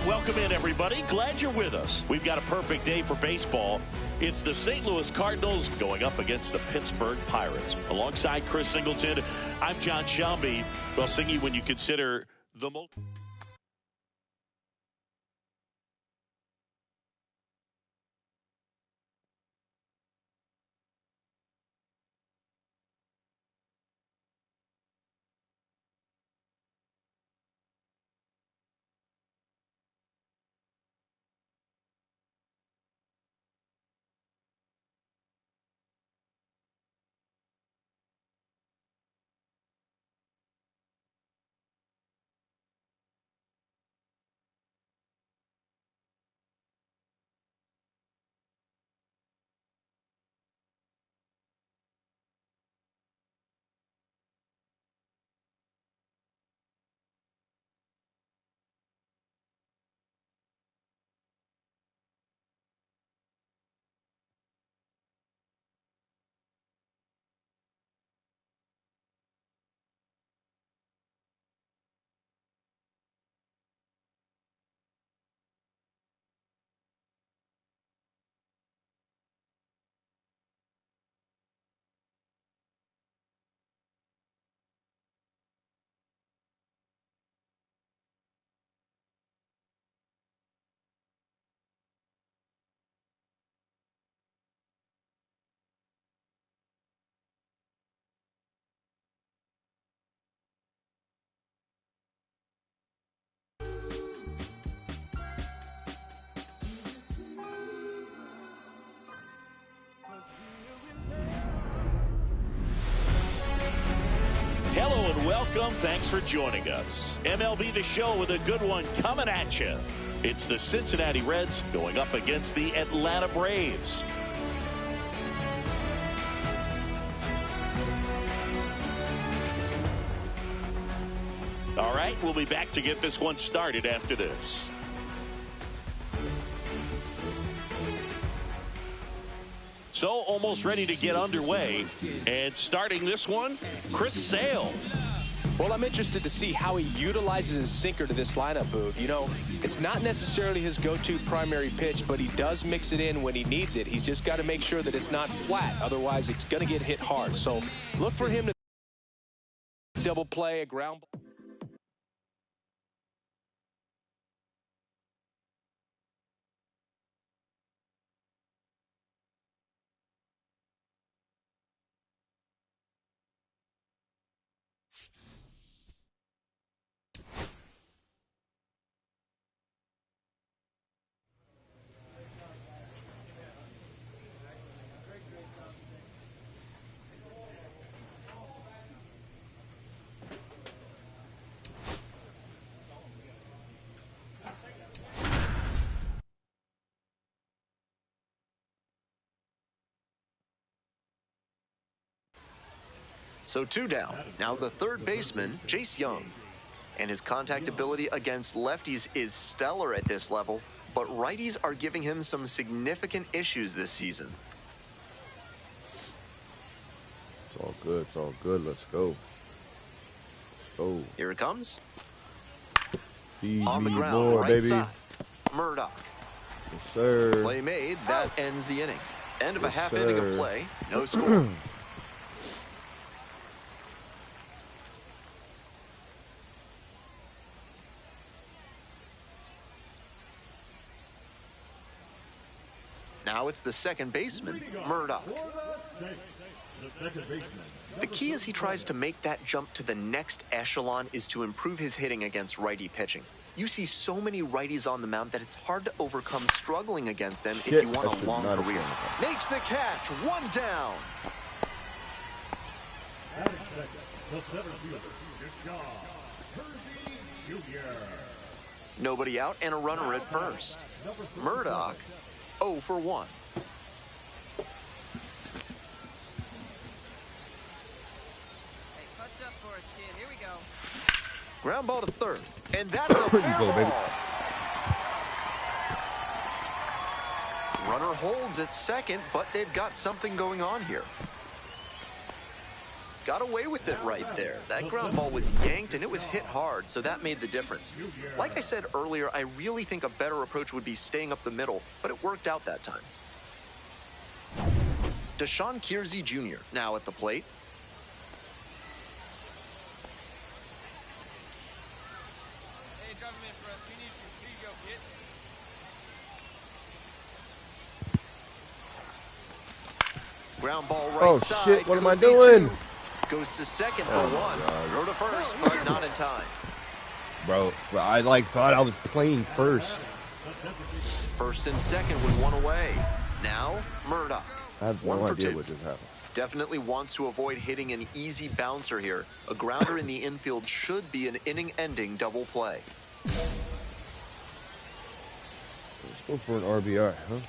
Welcome in, everybody. Glad you're with us. We've got a perfect day for baseball. It's the St. Louis Cardinals going up against the Pittsburgh Pirates. Alongside Chris Singleton, I'm John Shelby. Well, Singy, when you consider the most... Hello and welcome. Thanks for joining us. MLB The Show with a good one coming at you. It's the Cincinnati Reds going up against the Atlanta Braves. All right, we'll be back to get this one started after this. So almost ready to get underway, and starting this one, Chris Sale. Well, I'm interested to see how he utilizes his sinker to this lineup, Boog. You know, it's not necessarily his go-to primary pitch, but he does mix it in when he needs it. He's just got to make sure that it's not flat. Otherwise, it's going to get hit hard. So look for him to double play a ground ball. So 2 down. Now the third baseman, Jace Young. And his contact ability against lefties is stellar at this level, but righties are giving him some significant issues this season. It's all good. It's all good. Let's go. Let's go. Here it comes. Feed on the me ground, more, right baby. side. Murdoch. Yes, sir. Play made. That ends the inning. End of a Yes, half sir. inning of play. No score. Now it's the second baseman, Murdoch. The key as he tries to make that jump to the next echelon is to improve his hitting against righty pitching. You see so many righties on the mound that it's hard to overcome struggling against them if you want a long career. Makes the catch, one down. Nobody out and a runner at first. Murdoch, 0 for 1. Ground ball to third, and that's a fair ball. Runner holds at second, but they've got something going on here. Got away with it right there. That ground ball was yanked, and it was hit hard, so that made the difference. Like I said earlier, I really think a better approach would be staying up the middle, but it worked out that time. Deshaun Kiersey Jr. now at the plate. Ground ball right side. Oh shit, what am I doing? Goes to second for one. Throw to first, but not in time. Bro, I thought I was playing first. First and second with one away. Now, Murdoch. I have no idea what just happened. Definitely wants to avoid hitting an easy bouncer here. A grounder in the infield should be an inning-ending double play. Let's go for an RBI, huh?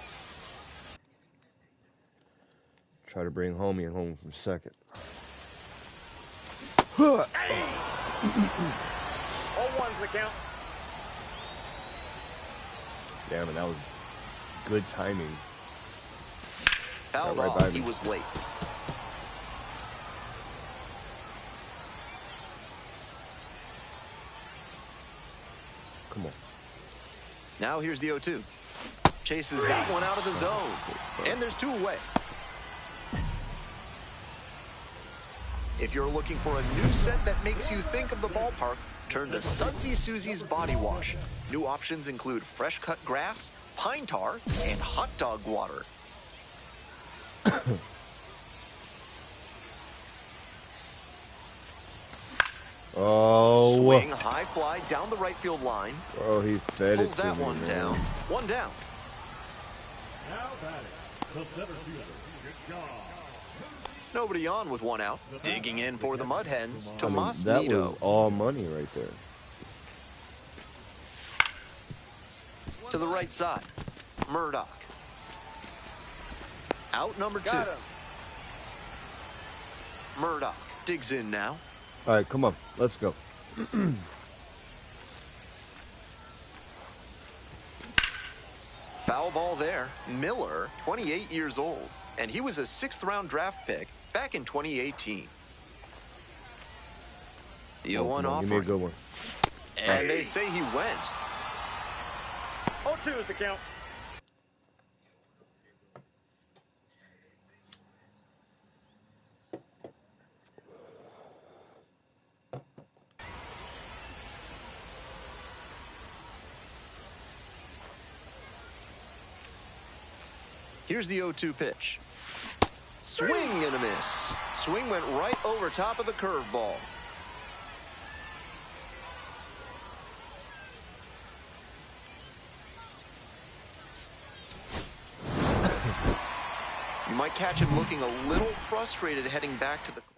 Try to bring homie home from second. 0-1's the count. Damn it, that was good timing. Fouled right off, by me. he was late. Come on. Now here's the 0-2. Chases that one out of the zone. And there's two away. If you're looking for a new set that makes you think of the ballpark, turn to Sudsy Susie's Body Wash. New options include fresh cut grass, pine tar, and hot dog water. Oh. Swing, high fly down the right field line. Bro, he fed Pulls it to that me, one man. down. One down. Now batting, the center fielder. Good job. Nobody on with one out. Digging in for the Mud Hens, I mean, Tomas that Nido. was all money right there. To the right side, Murdoch. Out number 2. Got him. Murdoch digs in now. All right, come on. Let's go. Foul ball there. Miller, 28 years old, and he was a 6th-round draft pick back in 2018. The 0-1 Give me a good offering. one. And they say he went. 0-2 is the count. Here's the 0-2 pitch. Swing and a miss. Swing went right over top of the curveball. You might catch him looking a little frustrated heading back to the club.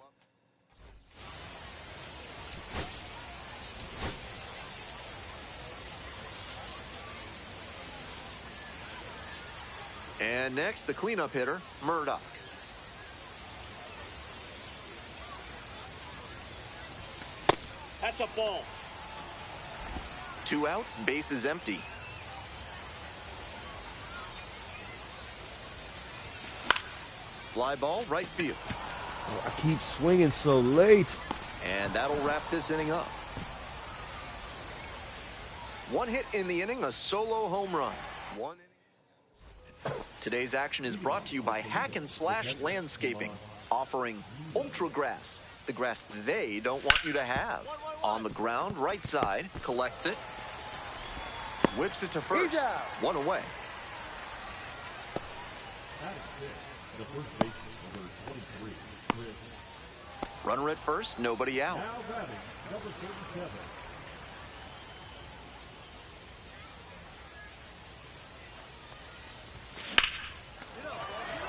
And next, the cleanup hitter, Murdoch. That's a ball. 2 outs, base is empty. Fly ball, right field. Oh, I keep swinging so late. And that'll wrap this inning up. 1 hit in the inning, a solo home run. 1 inning. Today's action is brought to you by Hack and Slash Landscaping, offering Ultra Grass, the grass they don't want you to have. On the ground, right side, collects it, whips it to first. 1 away. Batting fifth, the first baseman, number 23, Chris. Runner at first, nobody out. Now batting, number 37.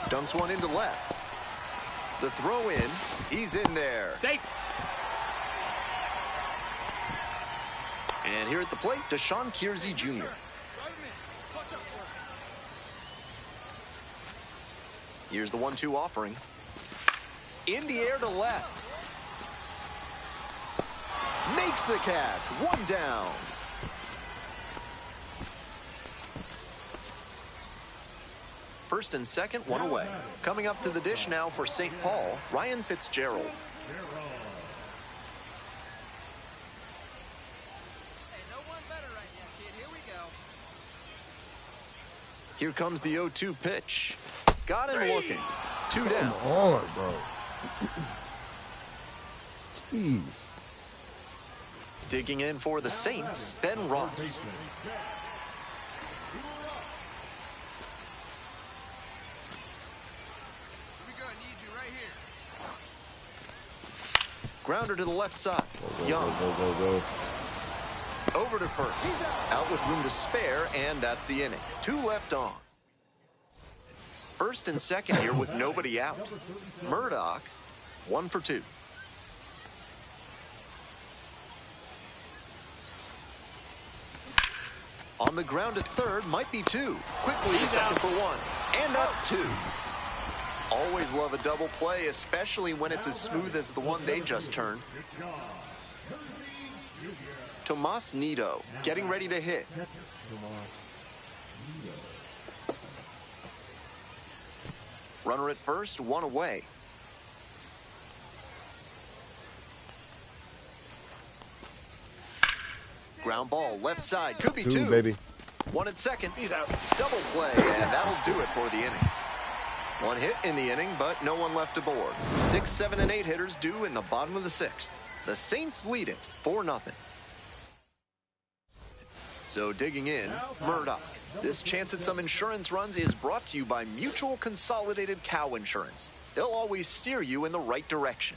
Dumps one into left. The throw in, he's in there. Safe. And here at the plate, Deshaun Kiersey Jr. Here's the 1-2 offering. In the air to left. Makes the catch. One down. First and second, one away. Coming up to the dish now for St. Paul, Ryan Fitzgerald. Hey, no one better right now, kid. Here we go. Here comes the 0-2 pitch. Got him looking. Two down. Come on, bro. Jeez. Digging in for the Saints, Ben Ross. Here we go. I need you right here. Grounder to the left side. Young Go. over to first. Out with room to spare, and that's the inning. Two left on. First and second here with nobody out. Murdoch, 1 for 2. On the ground at third, might be 2. Quickly to second for 1. And that's 2. Always love a double play, especially when it's as smooth as the one they just turned. Tomas Nido getting ready to hit. Runner at first, 1 away. Ground ball, left side, could be 2. Baby. 1 at second. He's out. Double play, and that'll do it for the inning. 1 hit in the inning, but no one left aboard. 6, 7, and 8 hitters due in the bottom of the 6th. The Saints lead it 4-0. So digging in, Murdoch. This chance at some insurance runs is brought to you by Mutual Consolidated Cow Insurance. They'll always steer you in the right direction.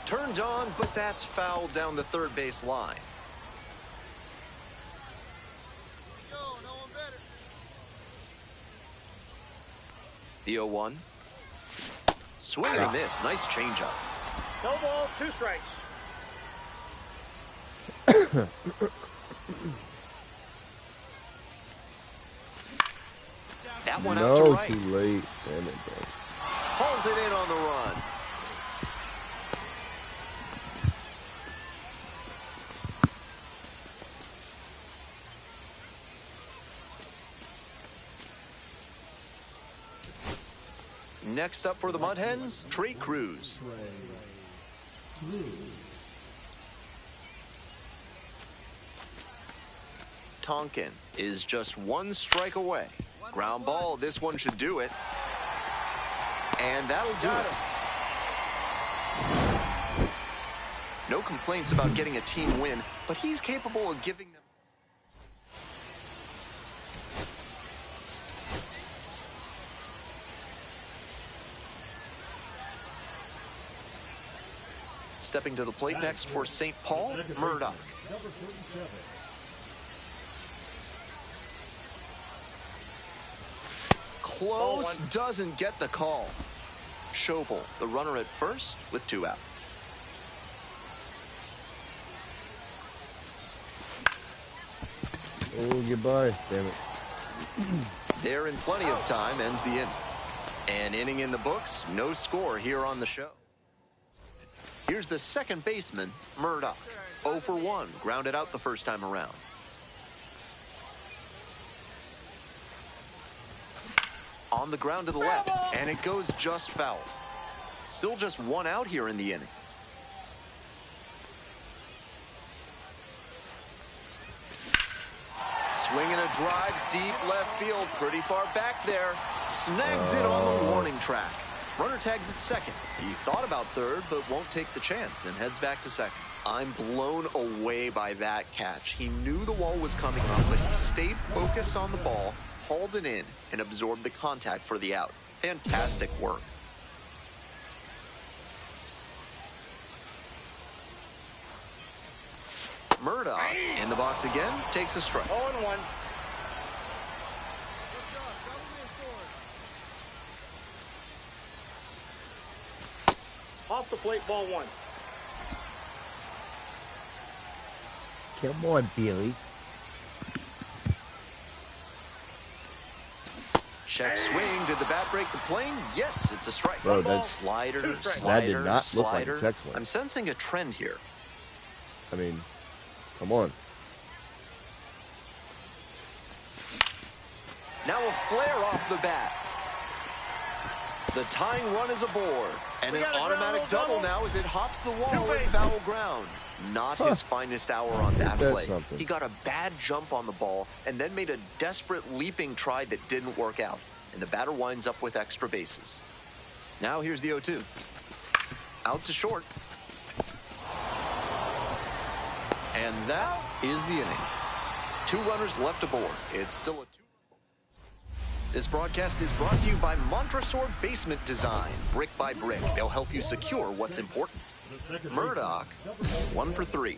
Turned on, but that's fouled down the third base line. Yo, no one better. The 0-1. Swing and a miss. Nice changeup. No ball, 2 strikes. That one out to No, right. too late. Damn it, bro. Hauls it in on the run. Next up for the Mud Hens, Trey Cruz. Tonkin is just 1 strike away. Ground ball, this one should do it. And that'll do it. No complaints about getting a team win, but he's capable of giving them. Stepping to the plate next for St. Paul, Murdoch. Number 37. Close, doesn't get the call. Schobel, the runner at first with 2 out. Oh, goodbye. Damn it. They're in plenty of time, ends the inning. An inning in the books, no score here on the show. Here's the second baseman, Murdoch. 0 for 1, grounded out the first time around. On the ground to the left, and it goes just foul. Still just 1 out here in the inning. Swinging a drive, deep left field, pretty far back there. Snags it on the warning track. Runner tags at second. He thought about third, but won't take the chance and heads back to second. I'm blown away by that catch. He knew the wall was coming up, but he stayed focused on the ball, hauled it in and absorbed the contact for the out. Fantastic work. Murdoch in the box again, takes a strike. 0-1. Off the plate, ball 1. Come on, Billy. Check swing. Did the bat break the plane? Yes, it's a strike. Bro, that's Slider, Two strikes. slider, That did not look like a slider. check swing. I'm sensing a trend here. I mean, come on. Now a flare off the bat. The tying run is aboard. And an automatic double now as it hops the wall in foul ground. Not his finest hour on that That's play. something. He got a bad jump on the ball and then made a desperate leaping try that didn't work out. And the batter winds up with extra bases. Now here's the 0-2. Out to short. And that is the inning. 2 runners left aboard. It's still a 2. This broadcast is brought to you by Montresor Basement Design. Brick by brick, they'll help you secure what's important. Murdoch, 1 for 3.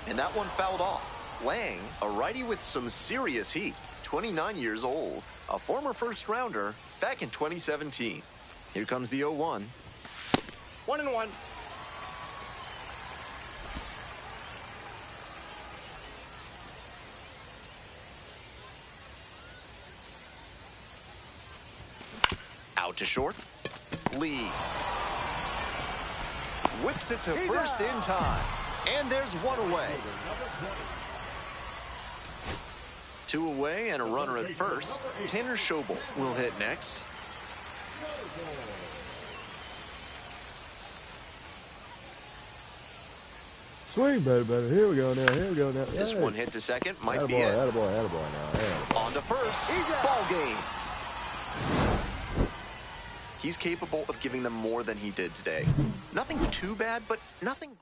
And that one fouled off. Lang, a righty with some serious heat, 29 years old, a former first rounder back in 2017. Here comes the 0-1. 1-1. Out to short. Lee whips it to first in time. And there's one away. 2 away and a runner at first. Tanner Schobel will hit next. Swing, better. Here we go now. This Hey. one hit to second. Might be Attaboy, it. attaboy now. Attaboy. On to first. Ball game. He's capable of giving them more than he did today. Nothing too bad, but nothing great.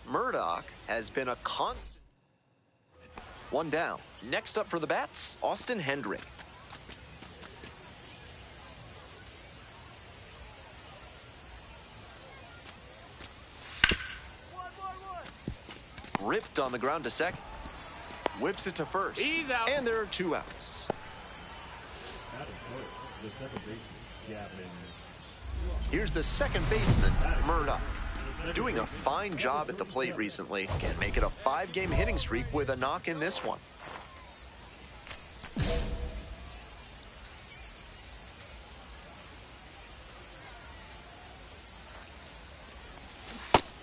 Murdoch has been a constant. 1 down. Next up for the bats, Austin Hendrick. Ripped on the ground to second. Whips it to first. He's out. And there are 2 outs. The second baseman, Gavin. Here's the second baseman, Murdoch. Doing a fine job at the plate recently. Can make it a 5-game hitting streak with a knock in this one.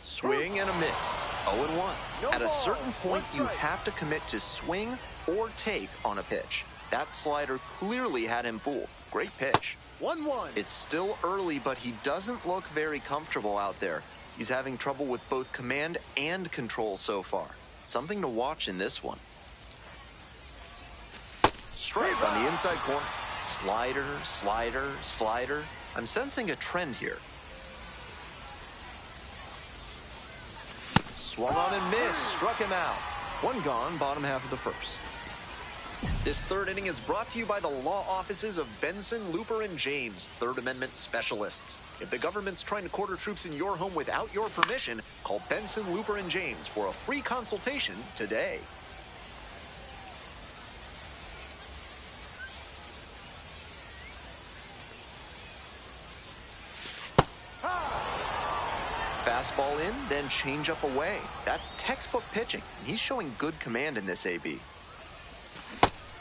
Swing and a miss. 0-1. At a certain point, you have to commit to swing or take on a pitch. That slider clearly had him fooled. Great pitch. 1-1. It's still early, but he doesn't look very comfortable out there. He's having trouble with both command and control so far. Something to watch in this one. Strike on the inside corner. Slider, slider, slider. I'm sensing a trend here. Swung on and missed. Struck him out. 1 gone, bottom half of the first. This third inning is brought to you by the law offices of Benson, Looper, and James, Third Amendment specialists. If the government's trying to quarter troops in your home without your permission, call Benson, Looper, and James for a free consultation today. Fastball in, then changeup away. That's textbook pitching. He's showing good command in this AB.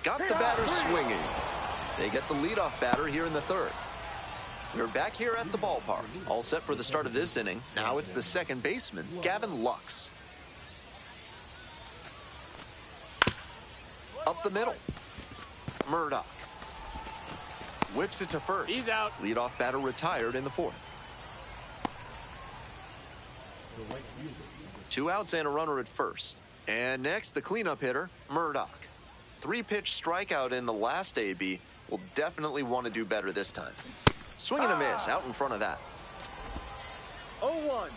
Got the batter swinging. They get the leadoff batter here in the third. We're back here at the ballpark. All set for the start of this inning. Now it's the second baseman, Gavin Lux. Up the middle. Murdoch. Whips it to first. He's out. Leadoff batter retired in the fourth. 2 outs and a runner at first. And next, the cleanup hitter, Murdoch. 3-pitch strikeout in the last AB. Will definitely want to do better this time. Swing and a miss out in front of that. 0-1.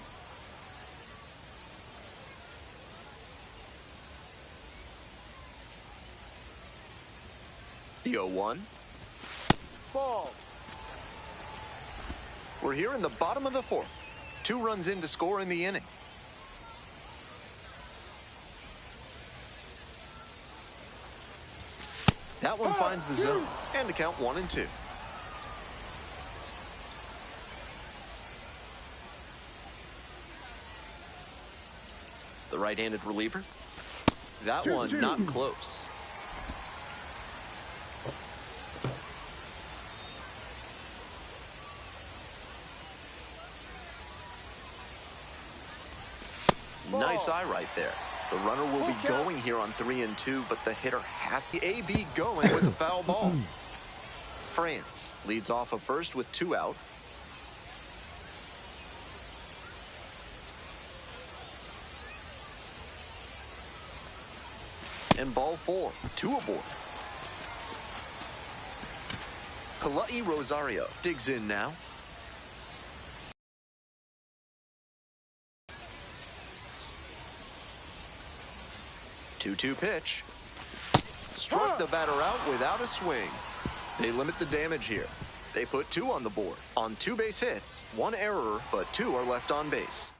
The 0-1. Ball. We're here in the bottom of the fourth. 2 runs in to score in the inning. That one finds the zone, and to count 1-2. The right-handed reliever. That one not close. Nice eye right there. The runner will be going here on 3-2, but the hitter has the AB going with a foul ball. France leads off of first with 2 out. And ball 4, 2 aboard. Kalai Rosario digs in now. 2-2 pitch. Struck the batter out without a swing. They limit the damage here. They put 2 on the board. On 2 base hits, 1 error, but 2 are left on base.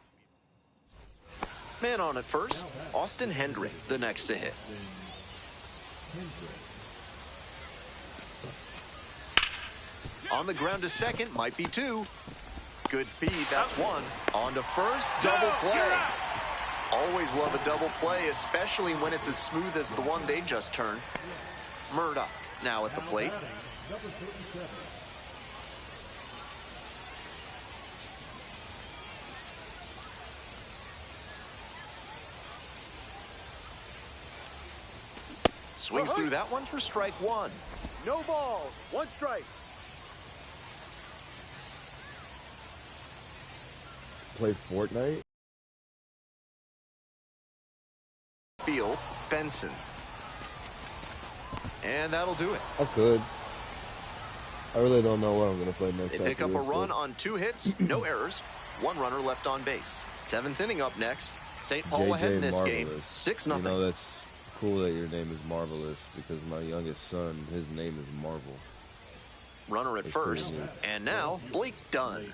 Man on at first, Austin Hendrick, the next to hit. On the ground to second, might be 2. Good feed, that's 1. On to first, double play. Always love a double play, especially when it's as smooth as the one they just turned. Murdoch now at the plate. Swings through that one for strike 1. No balls. 1 strike. Play Fortnite? Field, Benson. And that'll do it. I could. I really don't know what I'm going to play next. They pick up a run on 2 hits, no errors, 1 runner left on base. 7th inning up next. St. Paul ahead in this game, 6-0. You know, that's cool that your name is Marvelous, because my youngest son, his name is Marvel. Runner at first, and now Blake Dunn.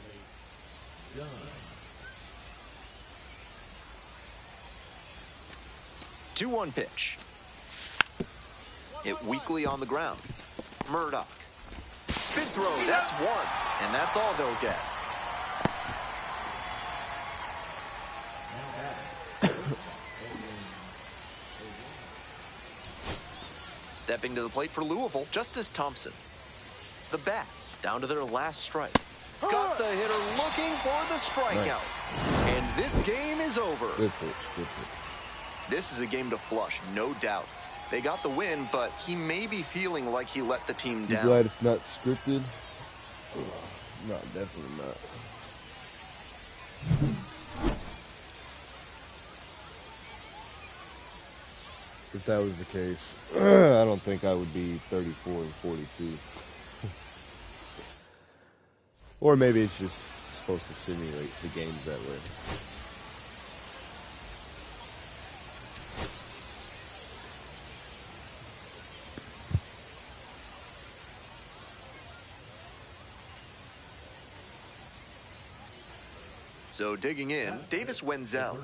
2-1 pitch. Hit weakly on the ground. Murdoch. Spin throw, that's 1. And that's all they'll get. Stepping to the plate for Louisville, Justice Thompson. The Bats down to their last strike. Got the hitter looking for the strikeout. Nice. And this game is over. Good pitch, good pitch. This is a game to flush, no doubt. They got the win, but he may be feeling like he let the team down. You glad it's not scripted? No, definitely not. If that was the case, I don't think I would be 34 and 42. Or maybe it's just supposed to simulate the games that way. So digging in, Davis Wenzel.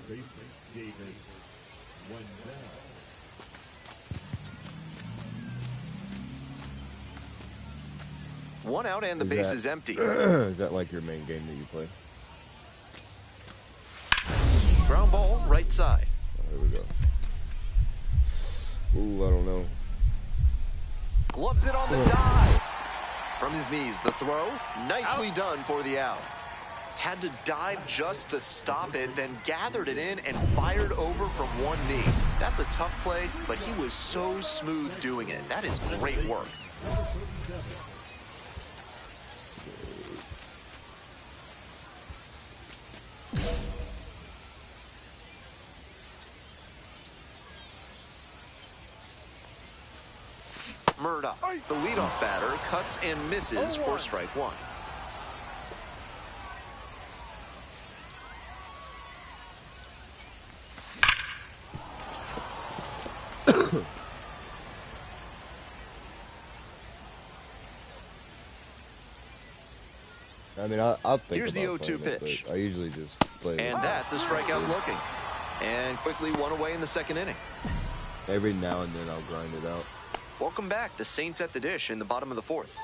One out and the base is empty. Is that like your main game that you play? Ground ball, right side. There we go. Ooh, I don't know. Gloves it on the dive. From his knees, the throw. Nicely done for the out. Had to dive just to stop it, then gathered it in and fired over from one knee. That's a tough play, but he was so smooth doing it. That is great work. Murdoch, the leadoff batter, cuts and misses for strike one. I mean, I'll think Here's the about 0-2 playing it, pitch. but I usually just play it. And that's a strikeout looking. And quickly one away in the second inning. Every now and then I'll grind it out. Welcome back. The Saints at the dish in the bottom of the fourth.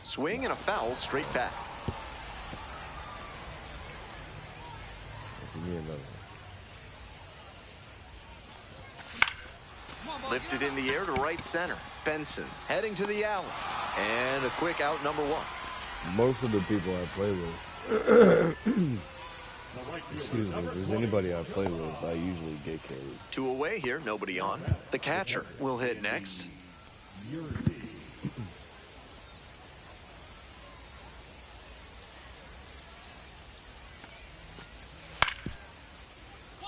Swing and a foul straight back. Give me another one. Lifted in the air to right center. Benson heading to the alley. And a quick out, number one. Most of the people I play with, excuse me, if there's anybody I play with, I usually get carried. Two away here, nobody on. The catcher will hit next.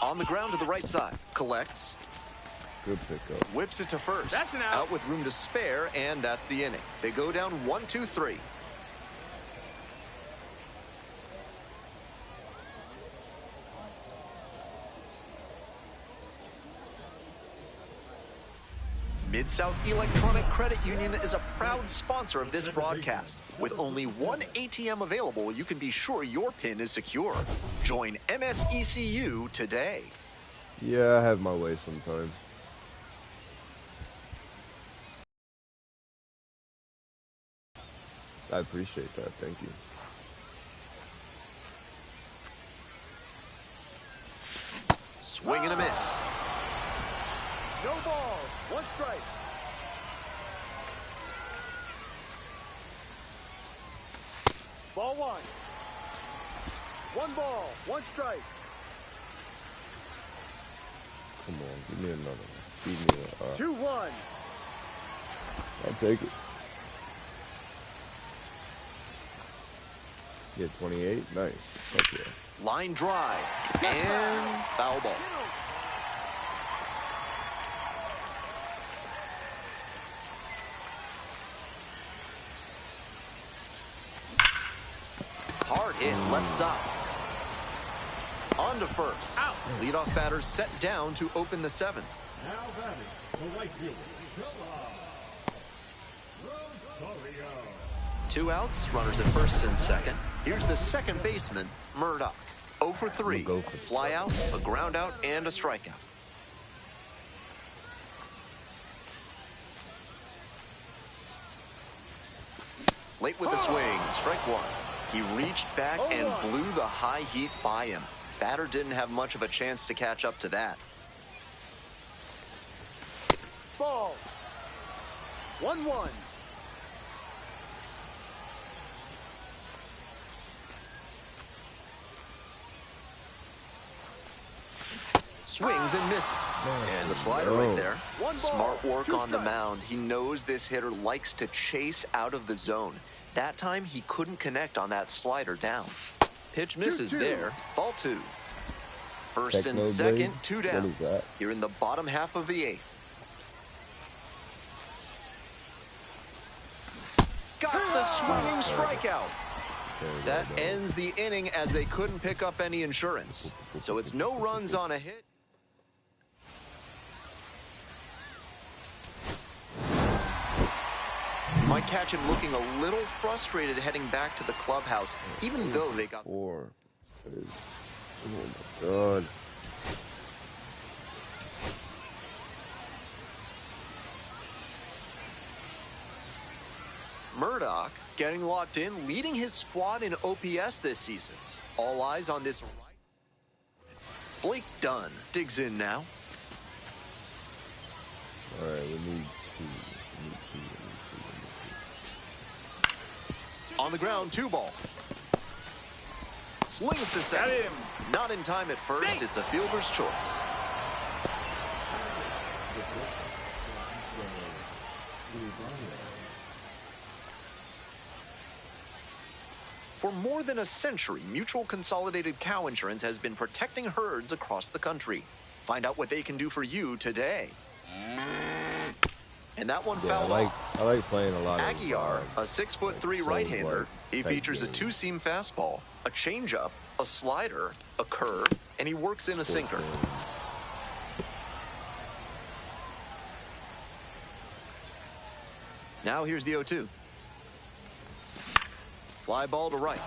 On the ground to the right side. Collects. Good pickup. Whips it to first. That's an out. Out with room to spare, and that's the inning. They go down 1-2-3. Mid-South Electronic Credit Union is a proud sponsor of this broadcast. With only one ATM available, you can be sure your PIN is secure. Join MSECU today. Yeah, I have my way sometimes. I appreciate that. Thank you. Swing and a miss. No balls. One strike. Ball one. One ball. One strike. Come on, give me another one. Feed me a, 2-1. I'll take it. Get 28. Nice. Fuck yeah. Line drive. And foul ball. Hard hit left side. On to first. Out. Leadoff batter set down to open the seventh. Now batting, the right fielder, Rosario. Two outs, runners at first and second. Here's the second baseman, Murdoch. 0 for 3. Go for Fly out, a ground out, and a strikeout. Late with the swing, strike one. He reached back and blew the high heat by him. Batter didn't have much of a chance to catch up to that. Ball. 1-1. Swings and misses. And the slider right there. One ball, Smart work two on the strikes. mound. He knows this hitter likes to chase out of the zone. That time he couldn't connect on that slider down. Pitch misses 2-2. there. Ball two. First and Techno second, Blade? 2 What down. is that? Here in the bottom half of the eighth. Got the swinging strikeout. That ends the inning as they couldn't pick up any insurance. So it's no runs on a hit. Might catch him looking a little frustrated heading back to the clubhouse, even though they got... 4. That is... Oh my God. Murdoch getting locked in, leading his squad in OPS this season. All eyes on this right. Blake Dunn digs in now. All right, we need two. On the ground, 2 ball. Slings to second. Got him. Not in time at first. It's a fielder's choice. For more than a century, Mutual Consolidated Cow Insurance has been protecting herds across the country. Find out what they can do for you today. And that one fouled off. I like playing a lot Aguilar, of a 6'3" right-hander. He features a 2-seam fastball, a changeup, a slider, a curve, and he works in a sinker. Now here's the 0-2. Fly ball to right.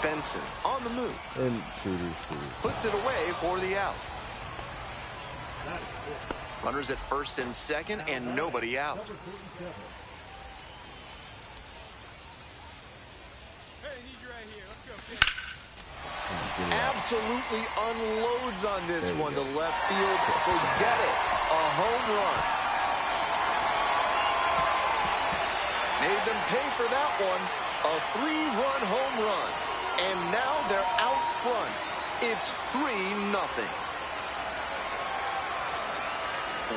Benson on the move. And shooter. Puts it away for the out. Runners at first and second, and nobody out. Absolutely unloads on this one to left field. Forget it. A home run. Made them pay for that one. A 3-run home run. And now they're out front. It's 3-0.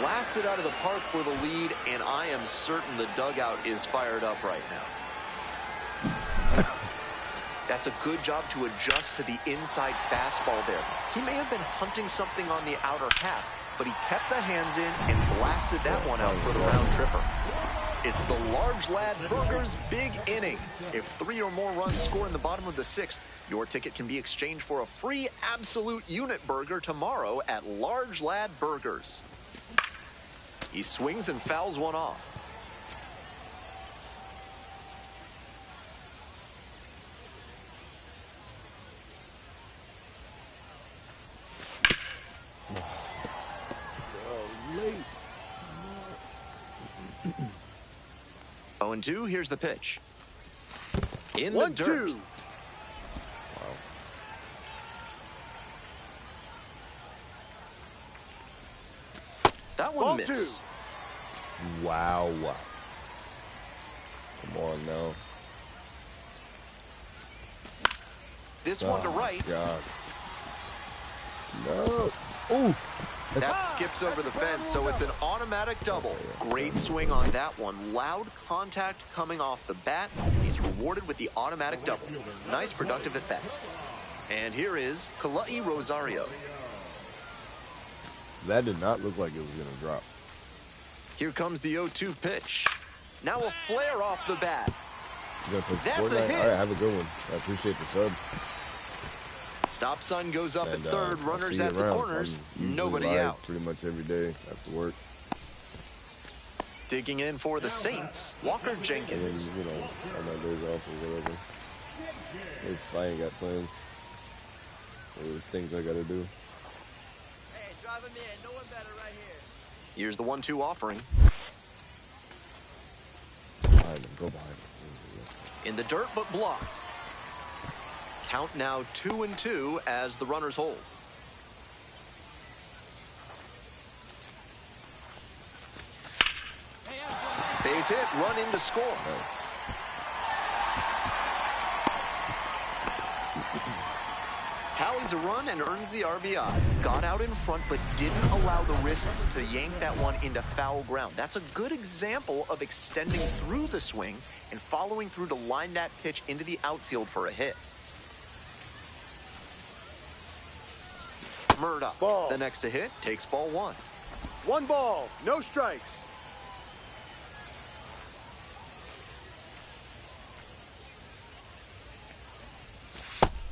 Blasted out of the park for the lead, and I am certain the dugout is fired up right now. That's a good job to adjust to the inside fastball there. He may have been hunting something on the outer half, but he kept the hands in and blasted that one out for the round tripper. It's the Large Lad Burgers big inning. If 3 or more runs score in the bottom of the 6th, your ticket can be exchanged for a free absolute unit burger tomorrow at Large Lad Burgers. He swings and fouls one off. Late. 0-2, here's the pitch. In the 1-2. dirt. Wow. That one Ball missed. 2. Wow. Come on now. This one to right. God. No. Ooh. That skips over the fence, so it's an automatic double. Great swing on that one. Loud contact coming off the bat. He's rewarded with the automatic double. Nice productive at bat. And here is Kalai Rosario. That did not look like it was going to drop. Here comes the 0-2 pitch. Now a flare off the bat. You gonna play That's a Fortnite? hit. All right, have a good one. I appreciate the sub. Stop sign goes up And, at third. I'll Runners see you at the around. corners. I'm usually Nobody live out. pretty much every day after work. Digging in for the Saints, Walker And then, Jenkins. you know, on my days off or whatever. If I ain't got plans. There's things I got to do. Hey, drive him in. No one better right here. Here's the 1-2 offering. Behind him. Go behind him. In the dirt, but blocked. Count now 2-2 as the runners hold. Base hit, run in to score. Tallies a run and earns the RBI. Got out in front, but didn't allow the wrists to yank that one into foul ground. That's a good example of extending through the swing and following through to line that pitch into the outfield for a hit. Murdoch, Ball. the next to hit, takes ball 1. 1 ball, no strikes.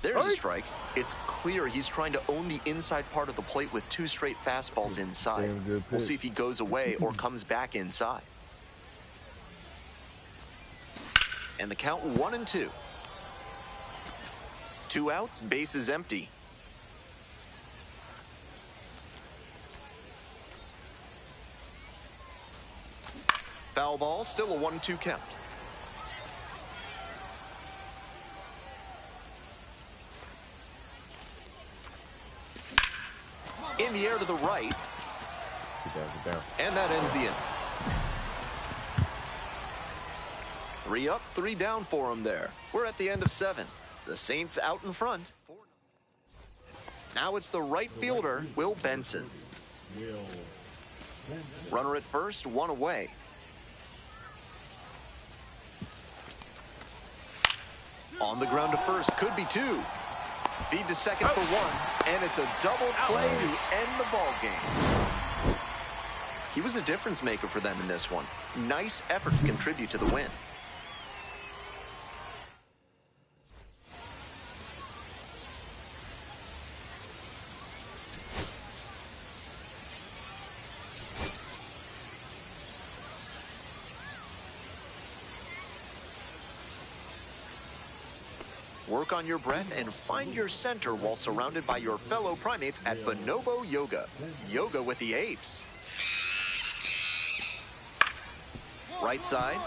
There's a strike. It's clear he's trying to own the inside part of the plate with 2 straight fastballs inside. Damn good We'll pitch. see if he goes away or comes back inside. And the count 1-2. 2 outs, base is empty. Foul ball, still a 1-2 count. In the air to the right. Get down. And that ends the inning. 3 up, 3 down for him there. We're at the end of 7. The Saints out in front. Now it's the right fielder, Will Benson. Runner at first, 1 away. On the ground to first, could be 2. Feed to second for 1, and it's a double play to end the ball game. He was a difference maker for them in this one. Nice effort to contribute to the win. Work on your breath and find your center while surrounded by your fellow primates at Bonobo Yoga. Yoga with the apes. Right side.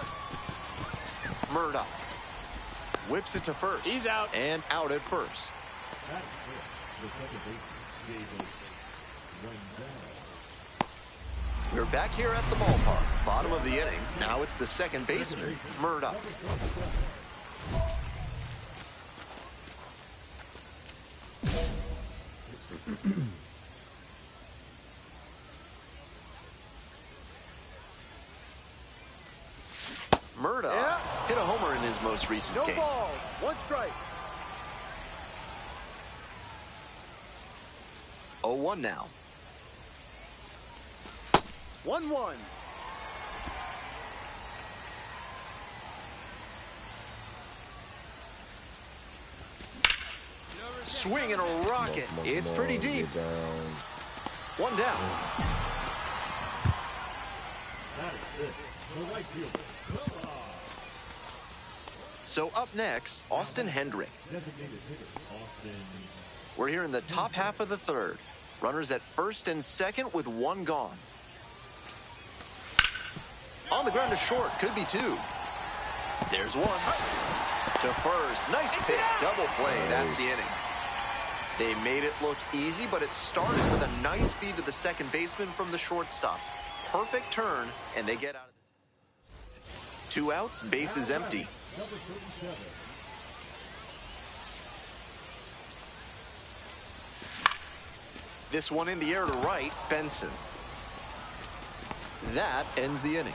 Murdoch. Whips it to first. He's out. And out at first. We're back here at the ballpark. Bottom of the inning. Now it's the second baseman, Murdoch. Murdoch hit a homer in his most recent game. No ball. 1 strike. 0-1 now. 1-1. Swing and a rocket. It's pretty deep. 1 down. So up next, Austin Hendrick. We're here in the top half of the third. Runners at first and second with 1 gone. On the ground to short, could be 2. There's 1. To first, nice pick, double play, that's the inning. They made it look easy, but it started with a nice feed to the second baseman from the shortstop. Perfect turn, and they get out of this. 2 outs, base is empty. This one in the air to right, Benson. That ends the inning.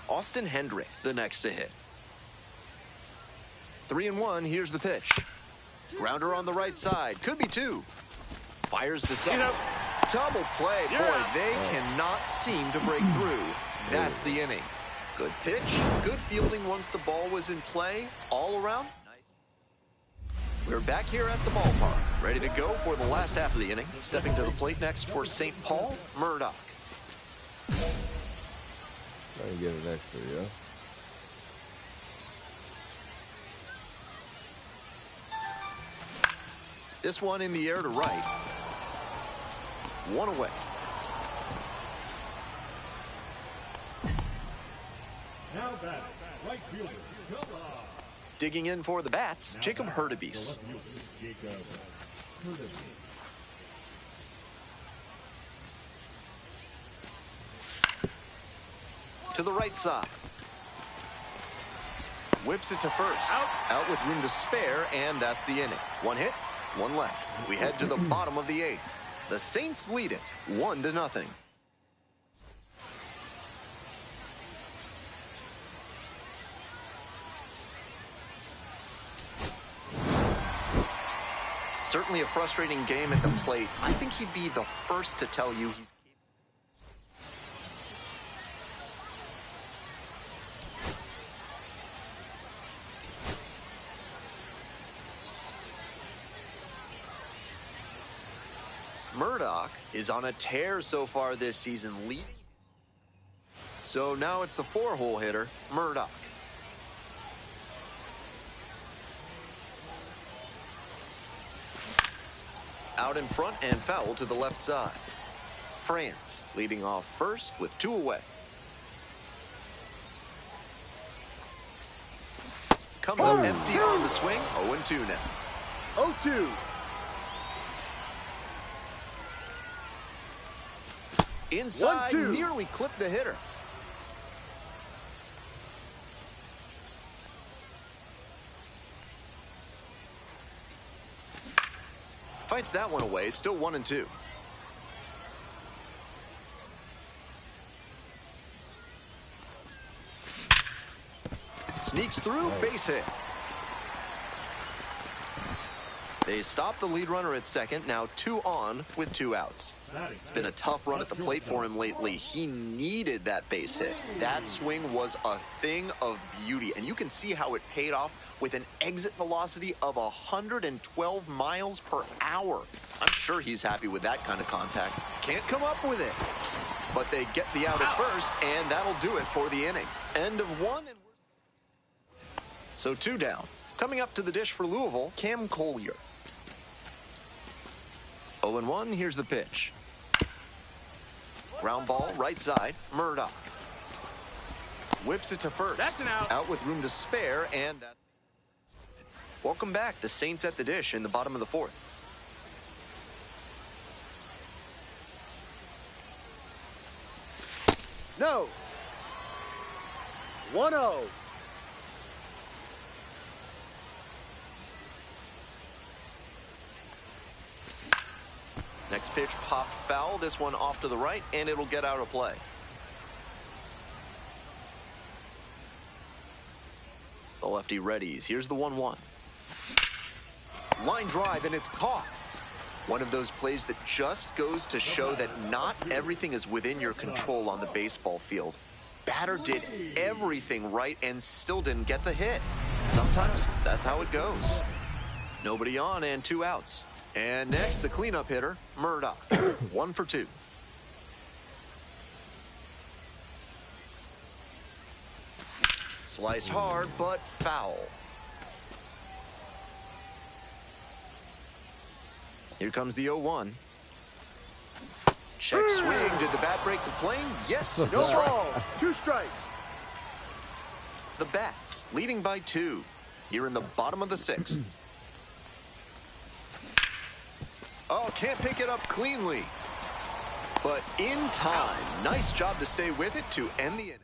Austin Hendrick, the next to hit. 3-1, here's the pitch. Grounder on the right side, could be 2. Fires to second. Double play, boy, they cannot seem to break through. That's the inning. Good pitch, good fielding once the ball was in play. All around, nice. We're back here at the ballpark, ready to go for the last half of the inning. Stepping to the plate next for St. Paul, Murdoch. Try to get an extra, yeah? This one in the air to right. 1 away. Now batting, right fielder, Digging in for the bats, Jacob Hurtubise. To the right side. Whips it to first. Out with room to spare, and that's the inning. 1 hit, 1 left. We head to the bottom of the 8th. The Saints lead it 1-0. Certainly a frustrating game at the plate. I think he'd be the first to tell you he's... Murdoch is on a tear so far this season, leading. So So now it's the 4-hole hitter, Murdoch. Out in front and foul to the left side. France leading off first with 2 away. Comes up empty on the swing, 0-2 now. 0-2. Inside, 1-2. nearly clipped the hitter. Fights that one away, still 1-2. Sneaks through, base hit. They stop the lead runner at second, now 2 on with 2 outs. It's been a tough run at the plate for him lately. He needed that base hit. That swing was a thing of beauty, and you can see how it paid off with an exit velocity of 112 miles per hour. I'm sure he's happy with that kind of contact. Can't come up with it. But they get the out at first, and that'll do it for the inning. End of 1. So 2 down. Coming up to the dish for Louisville, Cam Collier. 0-1, here's the pitch. Ground ball, right side, Murdoch. Whips it to first. That's an out. Out with room to spare, and that's... Welcome back. The Saints at the dish in the bottom of the 4th. No. 1-0. Next pitch popped foul. This one off to the right, and it'll get out of play. The lefty readies. Here's the 1-1. Line drive, and it's caught. One of those plays that just goes to show that not everything is within your control on the baseball field. Batter did everything right and still didn't get the hit. Sometimes that's how it goes. Nobody on and 2 outs. And next, the cleanup hitter, Murdoch. 1 for 2. Sliced hard, but foul. Here comes the 0-1. Check swing. Did the bat break the plane? Yes, it's No a strike. ball. 2 strikes. The Bats leading by 2 here in the bottom of the 6th. Oh, can't pick it up cleanly. But in time. Nice job to stay with it to end the inning.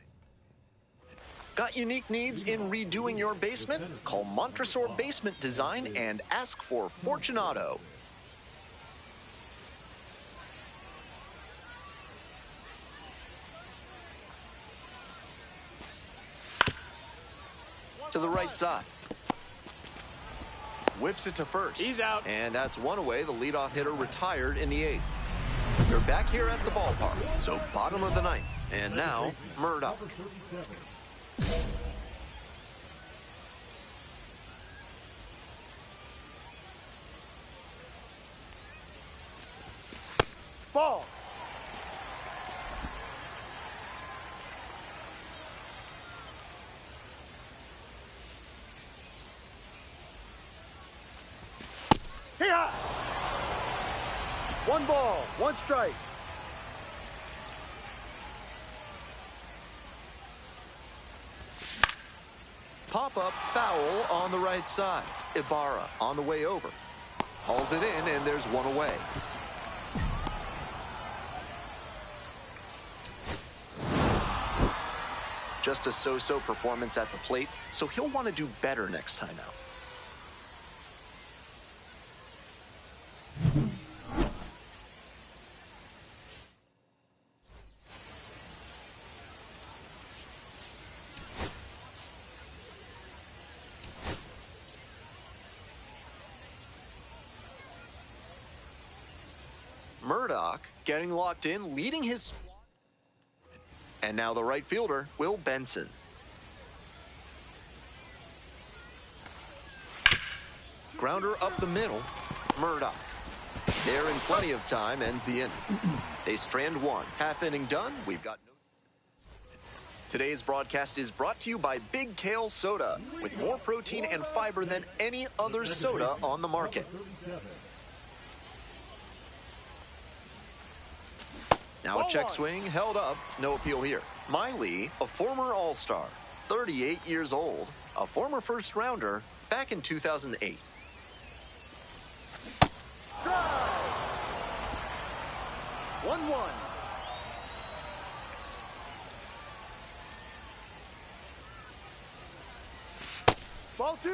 Got unique needs in redoing your basement? Call Montresor Basement Design and ask for Fortunato. To the right side. Whips it to first. He's out. And that's 1 away. The leadoff hitter retired in the 8th. They're back here at the ballpark. So bottom of the 9th. And now, Murdoch. Ball. Here. 1 ball, 1 strike. Pop-up foul on the right side. Ibarra on the way over. Hauls it in, and there's 1 away. Just a so-so performance at the plate, so he'll want to do better next time out. Murdoch getting locked in, leading his squad. And now the right fielder, Will Benson. Grounder up the middle, Murdoch. There in plenty of time, ends the inning. They strand 1. Half inning done, we've got no... Today's broadcast is brought to you by Big Kale Soda, with more protein and fiber than any other soda on the market. Now a check swing, held up, no appeal here. Miley, a former All-Star, 38 years old, a former first-rounder back in 2008. Drive. 1-1. Ball 2.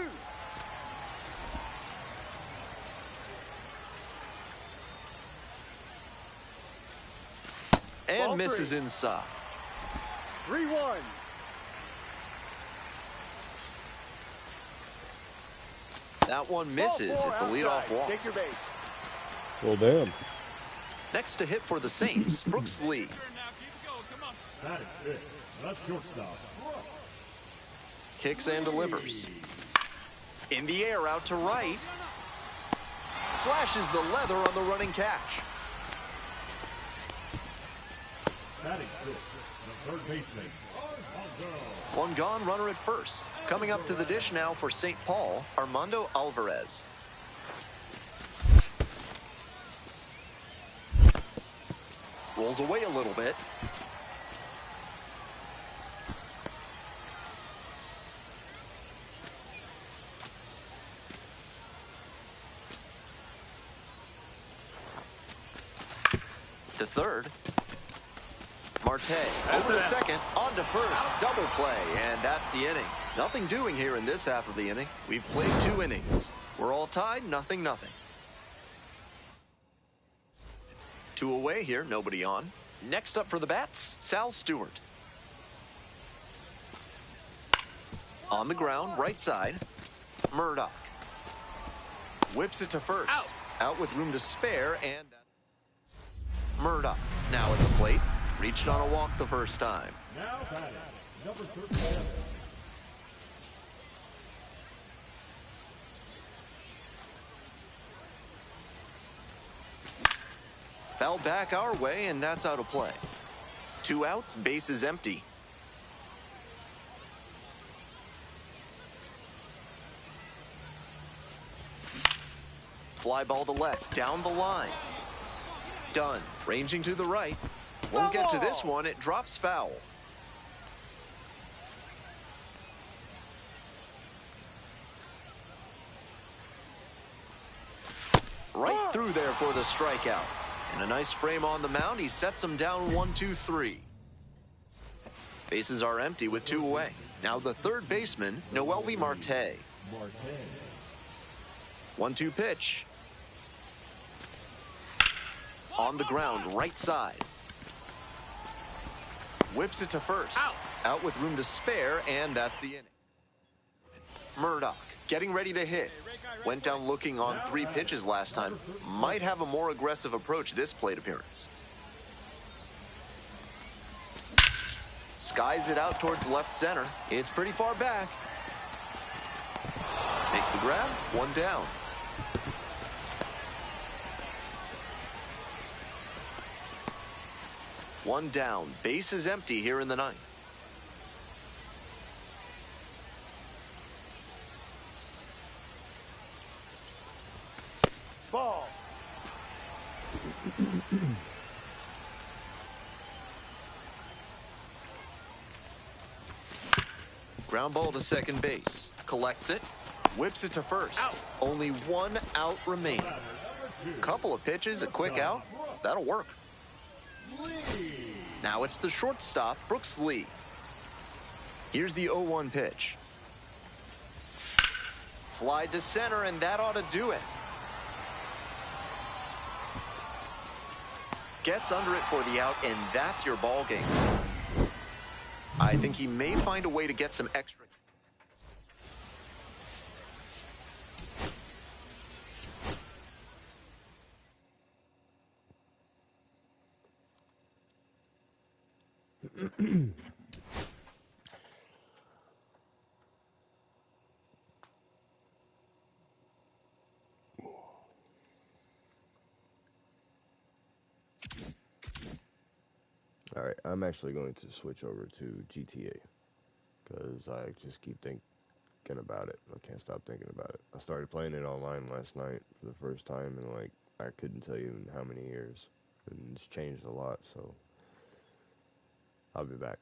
And Ball misses 3. inside. 3-1. That one misses. Ball 4 It's a leadoff outside. walk. Take your base. Well, damn. Next to hit for the Saints, Brooks Lee. Batting fifth, the shortstop, Brooks. Kicks and delivers. In the air, out to right. Flashes the leather on the running catch. Batting sixth, the third baseman, Allll. One gone, runner at first. Coming up to the dish now for St. Paul, Armando Alvarez. Rolls away a little bit. To third. Marte over to second, on to first, double play, and that's the inning. Nothing doing here in this half of the inning. We've played 2 innings. We're all tied, 0-0. 2 away here, nobody on. Next up for the bats, Sal Stewart. On the ground, right side, Murdoch. Whips it to first. Out with room to spare, and Murdoch now at the plate. Reached on a walk the first time. Now batting, number 37. Foul back our way, and that's out of play. 2 outs, base is empty. Fly ball to left, down the line. Done. Ranging to the right. Won't get to this one. It drops foul. Right through there for the strikeout. And a nice frame on the mound. He sets him down 1-2-3. Bases are empty with 2 away. Now the third baseman, Noelvi Marte. 1-2 pitch. On the ground, right side. Whips it to first. Out with room to spare, and that's the inning. Murdoch getting ready to hit. Went down looking on 3 pitches last time. Might have a more aggressive approach this plate appearance. Skies it out towards left center. It's pretty far back. Makes the grab. 1 down. One down. Base is empty here in the 9th. Ball. Ground ball to second base. Collects it. Whips it to first. Only 1 out remaining. Couple of pitches, a quick out. That'll work. Now it's the shortstop, Brooks Lee. Here's the 0-1 pitch. Fly to center, and that ought to do it. Gets under it for the out, and that's your ball game. I think he may find a way to get some extra. All right, I'm actually going to switch over to GTA because I just keep thinking about it. I can't stop thinking about it. I started playing it online last night for the first time in like, I couldn't tell you in how many years. And it's changed a lot, so I'll be back.